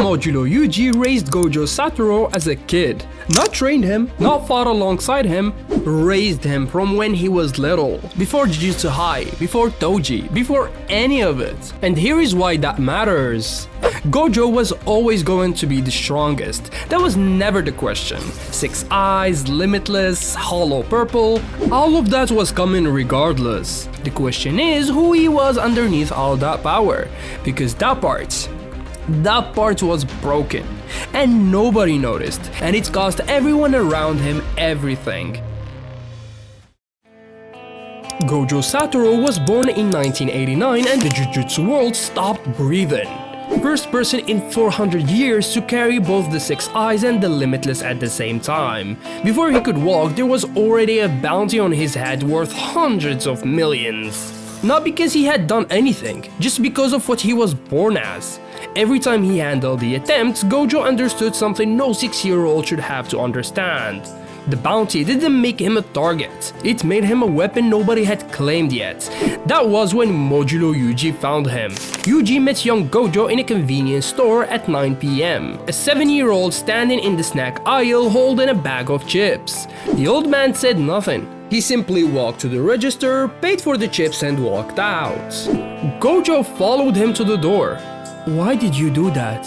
Modulo Yuji raised Gojo Satoru as a kid. Not trained him, not fought alongside him, raised him from when he was little. Before Jujutsu High, before Toji, before any of it. And here is why that matters. Gojo was always going to be the strongest. That was never the question. 6 eyes, limitless, hollow purple, all of that was coming regardless. The question is who he was underneath all that power. Because that part was broken. And nobody noticed. And it's cost everyone around him everything. Gojo Satoru was born in 1989 and the Jujutsu world stopped breathing. First person in 400 years to carry both the 6 eyes and the limitless at the same time. Before he could walk, there was already a bounty on his head worth hundreds of millions. Not because he had done anything, just because of what he was born as. Every time he handled the attempts, Gojo understood something no 6-year-old should have to understand. The bounty didn't make him a target, it made him a weapon nobody had claimed yet. That was when Modulo Yuji found him. Yuji met young Gojo in a convenience store at 9 PM. A 7-year-old standing in the snack aisle holding a bag of chips. The old man said nothing. He simply walked to the register, paid for the chips and walked out. Gojo followed him to the door. "Why did you do that?"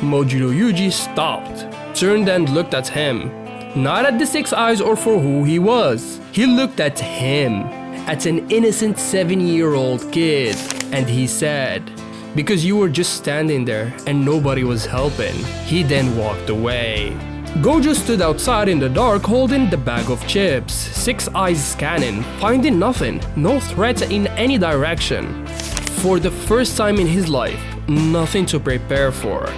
Modulo Yuji stopped, turned and looked at him. Not at the 6 eyes or for who he was. He looked at him, at an innocent 7-year-old kid, and he said, "Because you were just standing there and nobody was helping." He then walked away. Gojo stood outside in the dark holding the bag of chips, 6 eyes scanning, finding nothing, no threat in any direction. For the first time in his life, nothing to prepare for.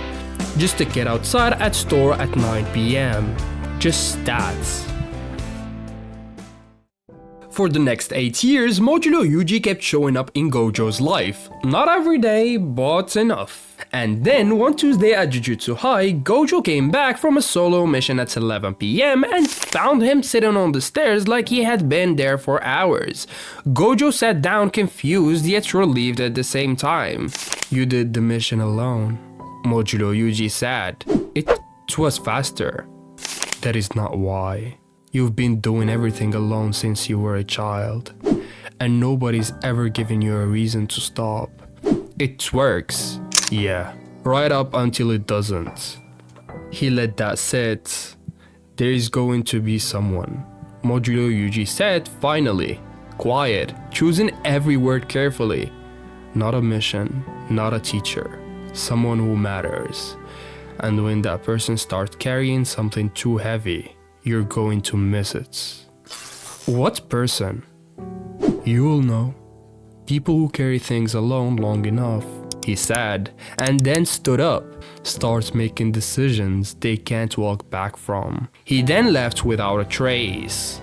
Just a kid outside at store at 9 PM. Just stats. For the next 8 years, Modulo Yuji kept showing up in Gojo's life. Not every day, but enough. And then, one Tuesday at Jujutsu High, Gojo came back from a solo mission at 11 PM and found him sitting on the stairs like he had been there for hours. Gojo sat down confused yet relieved at the same time. "You did the mission alone," Modulo Yuji said. It was faster." "That is not why. You've been doing everything alone since you were a child, and nobody's ever given you a reason to stop. It works. Yeah, right up until it doesn't." He let that sit. "There is going to be someone," Modulo Yuji said finally, quiet, choosing every word carefully. "Not a mission, not a teacher, someone who matters. And when that person starts carrying something too heavy, you're going to miss it." "What person?" "You'll know. People who carry things alone long enough," he said, and then stood up, starts making decisions they can't walk back from. He then left without a trace.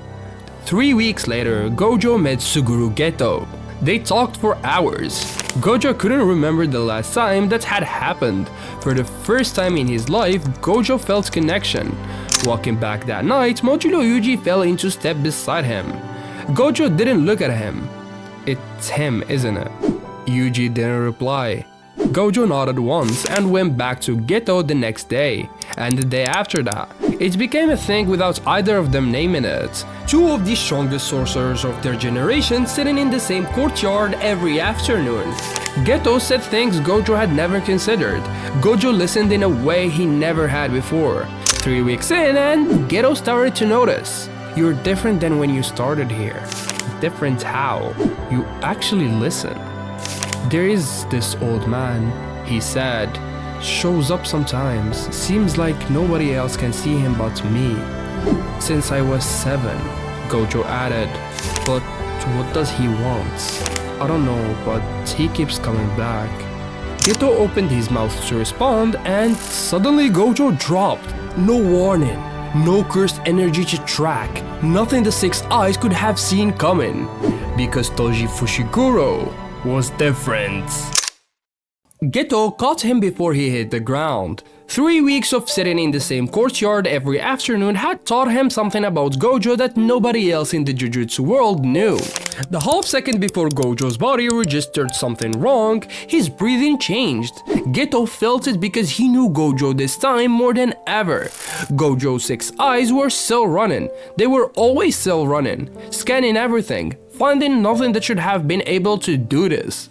3 weeks later, Gojo met Suguru Geto. They talked for hours. Gojo couldn't remember the last time that had happened. For the first time in his life, Gojo felt connection. Walking back that night, Modulo Yuji fell into step beside him. Gojo didn't look at him. "It's him, isn't it?" Yuji didn't reply. Gojo nodded once and went back to Geto the next day, and the day after that. It became a thing without either of them naming it. 2 of the strongest sorcerers of their generation sitting in the same courtyard every afternoon. Geto said things Gojo had never considered. Gojo listened in a way he never had before. 3 weeks in and Geto started to notice. "You're different than when you started here." "Different how?" "You actually listen." "There is this old man," he said. "Shows up sometimes. Seems like nobody else can see him but me. Since I was 7, Gojo added. "But what does he want?" "I don't know, but he keeps coming back." Geto opened his mouth to respond and suddenly Gojo dropped. No warning, no cursed energy to track, nothing the 6 eyes could have seen coming. Because Toji Fushiguro was different. Geto caught him before he hit the ground. 3 weeks of sitting in the same courtyard every afternoon had taught him something about Gojo that nobody else in the Jujutsu world knew. The half second before Gojo's body registered something wrong, his breathing changed. Geto felt it because he knew Gojo this time more than ever. Gojo's 6 eyes were still running. They were always still running, scanning everything, finding nothing that should have been able to do this.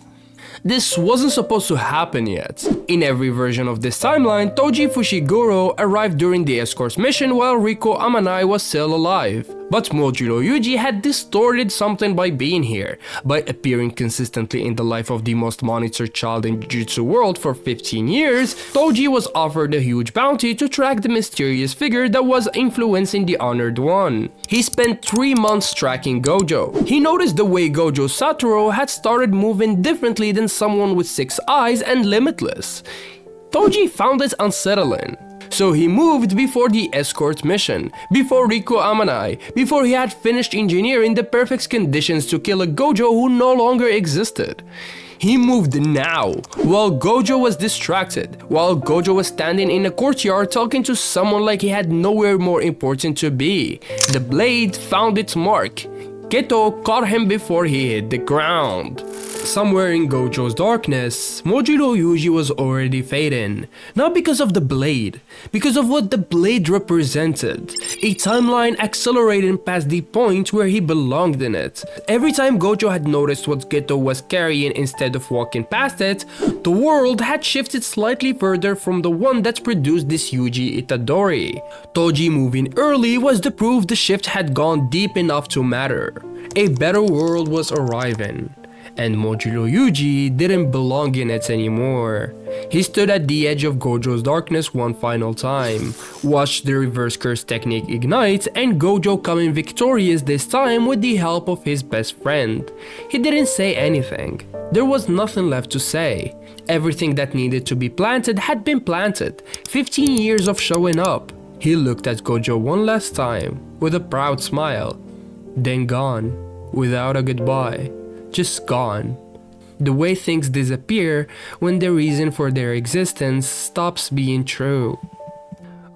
This wasn't supposed to happen yet. In every version of this timeline, Toji Fushiguro arrived during the escort's mission while Riko Amanai was still alive. But Modulo Yuji had distorted something by being here. By appearing consistently in the life of the most monitored child in Jujutsu world for 15 years, Toji was offered a huge bounty to track the mysterious figure that was influencing the Honored One. He spent 3 months tracking Gojo. He noticed the way Gojo Satoru had started moving differently than someone with 6 eyes and limitless. Toji found it unsettling. So he moved before the escort mission, before Riko Amanai, before he had finished engineering the perfect conditions to kill a Gojo who no longer existed. He moved now, while Gojo was distracted, while Gojo was standing in a courtyard talking to someone like he had nowhere more important to be. The blade found its mark. Geto caught him before he hit the ground. Somewhere in Gojo's darkness, Modulo Yuji was already fading. Not because of the blade, because of what the blade represented. A timeline accelerating past the point where he belonged in it. Every time Gojo had noticed what Geto was carrying instead of walking past it, the world had shifted slightly further from the one that produced this Yuji Itadori. Toji moving early was the proof the shift had gone deep enough to matter. A better world was arriving. And Modulo Yuji didn't belong in it anymore. He stood at the edge of Gojo's darkness one final time, watched the reverse curse technique ignite, and Gojo coming victorious this time with the help of his best friend. He didn't say anything. There was nothing left to say. Everything that needed to be planted had been planted. 15 years of showing up. He looked at Gojo one last time, with a proud smile, then gone, without a goodbye. Just gone. The way things disappear when the reason for their existence stops being true.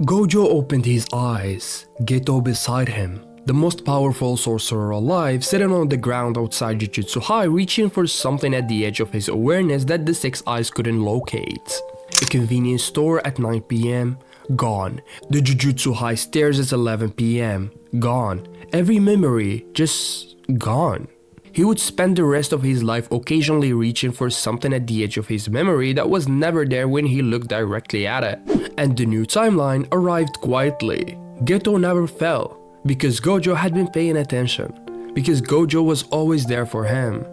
Gojo opened his eyes, Geto beside him, the most powerful sorcerer alive, sitting on the ground outside Jujutsu High, reaching for something at the edge of his awareness that the 6 eyes couldn't locate. A convenience store at 9 PM, gone. The Jujutsu High stairs at 11 PM, gone. Every memory, just gone. He would spend the rest of his life occasionally reaching for something at the edge of his memory that was never there when he looked directly at it. And the new timeline arrived quietly. Geto never fell, because Gojo had been paying attention, because Gojo was always there for him.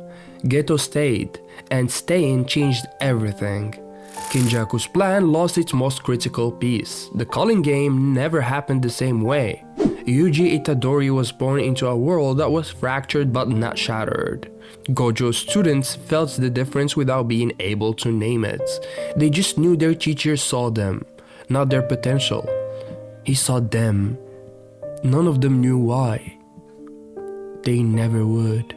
Geto stayed, and staying changed everything. Kenjaku's plan lost its most critical piece. The calling game never happened the same way. Yuji Itadori was born into a world that was fractured but not shattered. Gojo's students felt the difference without being able to name it. They just knew their teachers saw them, not their potential. He saw them. None of them knew why. They never would.